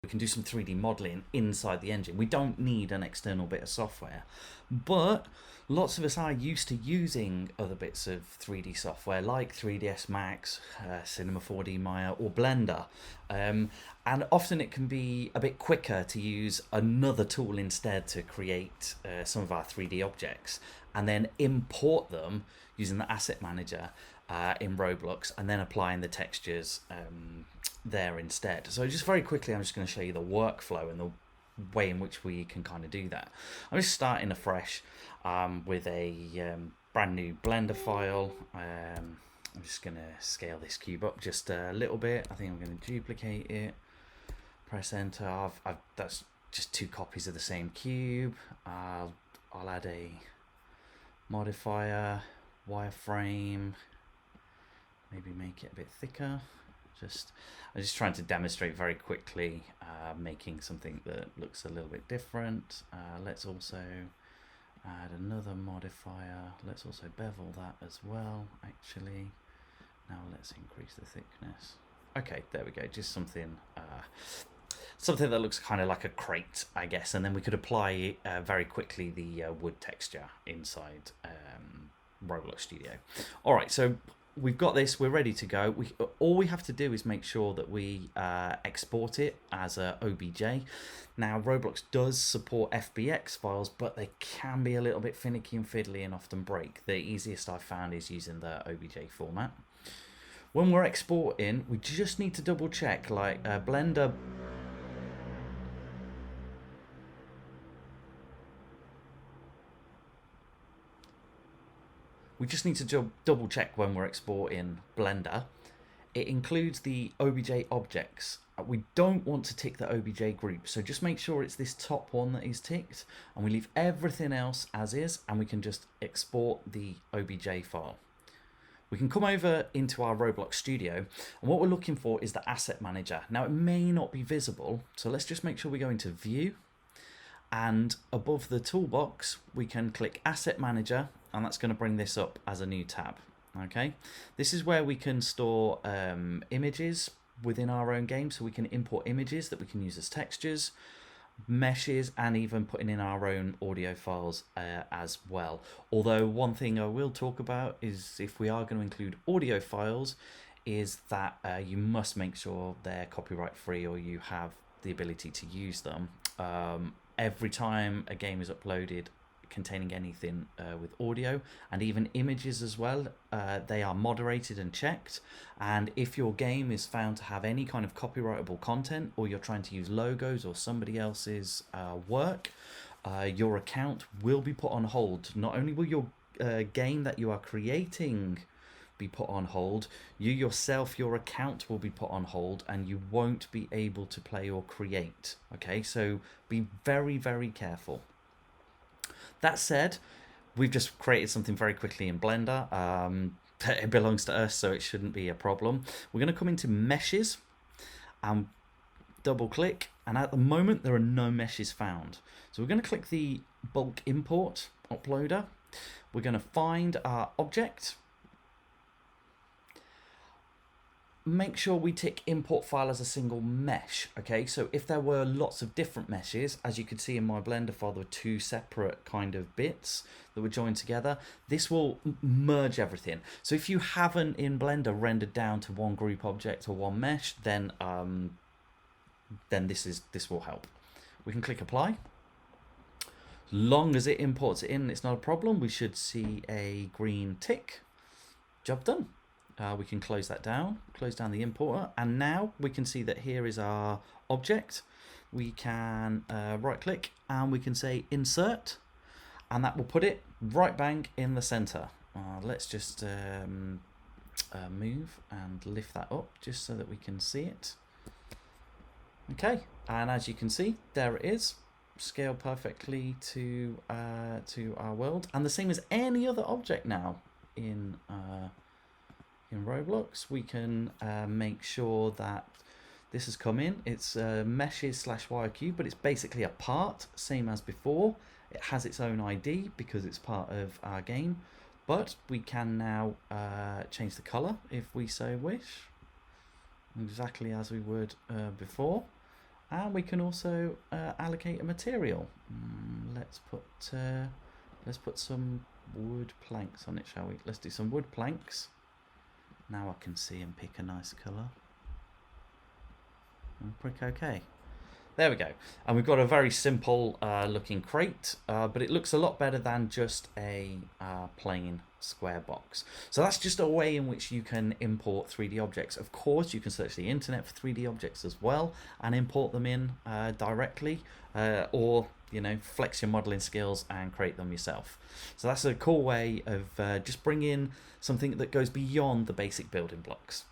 we can do some 3D modeling inside the engine. We don't need an external bit of software, but lots of us are used to using other bits of 3D software like 3ds Max, Cinema 4D Maya, or Blender, and often it can be a bit quicker to use another tool instead to create some of our 3D objects and then import them using the asset manager in Roblox, and then applying the textures there instead. So just very quickly, I'm just going to show you the workflow and the way in which we can kind of do that. I'm just starting afresh with a brand new Blender file. I'm just going to scale this cube up just a little bit. I think I'm going to duplicate it, press enter. That's just 2 copies of the same cube. I'll add a modifier, wireframe, maybe make it a bit thicker. I'm just trying to demonstrate very quickly making something that looks a little bit different. Let's also add another modifier. Let's also bevel that as well, actually. Now let's increase the thickness. Okay, there we go. Just something that looks kind of like a crate, I guess, and then we could apply very quickly the wood texture inside Roblox Studio. All right, so we've got this, we're ready to go. All we have to do is make sure that we export it as a OBJ. Now, Roblox does support FBX files, but they can be a little bit finicky and fiddly and often break. The easiest I've found is using the OBJ format. When we're exporting, we just need to double check, like Blender. We just need to double check when we're exporting Blender. It includes the OBJ objects. We don't want to tick the OBJ group, so just make sure it's this top one that is ticked, and we leave everything else as is, and we can just export the OBJ file. We can come over into our Roblox Studio, and what we're looking for is the asset manager. Now, it may not be visible, so let's just make sure we go into View, and above the toolbox we can click Asset Manager, and that's going to bring this up as a new tab. Okay, this is where we can store images within our own game, so we can import images that we can use as textures, meshes, and even putting in our own audio files as well. Although one thing I will talk about is, if we are going to include audio files, is that you must make sure they're copyright free, or you have the ability to use them. Every time a game is uploaded containing anything with audio, and even images as well, they are moderated and checked, and if your game is found to have any kind of copyrightable content, or you're trying to use logos or somebody else's work, your account will be put on hold. Not only will your game that you are creating be put on hold, you yourself, your account will be put on hold, and you won't be able to play or create. Okay, so be very, very careful. That said, we've just created something very quickly in Blender. It belongs to us, so it shouldn't be a problem. We're going to come into meshes and double click, and at the moment there are no meshes found. So we're going to click the bulk import uploader. We're going to find our object. Make sure we tick import file as a single mesh. Okay, so if there were lots of different meshes, as you could see in my Blender file, there were 2 separate kind of bits that were joined together. This will merge everything. So if you haven't in Blender rendered down to one group object or one mesh, then this will help. We can click apply. Long as it imports it in, it's not a problem. We should see a green tick. Job done. We can close that down, close down the importer, and now we can see that here is our object. We can right click and we can say insert, and that will put it right bang in the center. Let's just move and lift that up just so that we can see it. Okay, and as you can see, there it is, scaled perfectly to our world, and the same as any other object now in Roblox. We can make sure that this has come in. It's meshes / wire cube, but it's basically a part, same as before. It has its own ID because it's part of our game, but we can now change the color if we so wish, exactly as we would before. And we can also allocate a material. Let's put some wood planks on it, shall we? Let's do some wood planks. Now I can see and pick a nice colour. Brick, okay. There we go. And we've got a very simple looking crate, but it looks a lot better than just a plain square box. So that's just a way in which you can import 3D objects. Of course, you can search the internet for 3D objects as well and import them in directly, or flex your modeling skills and create them yourself. So that's a cool way of just bringing something that goes beyond the basic building blocks.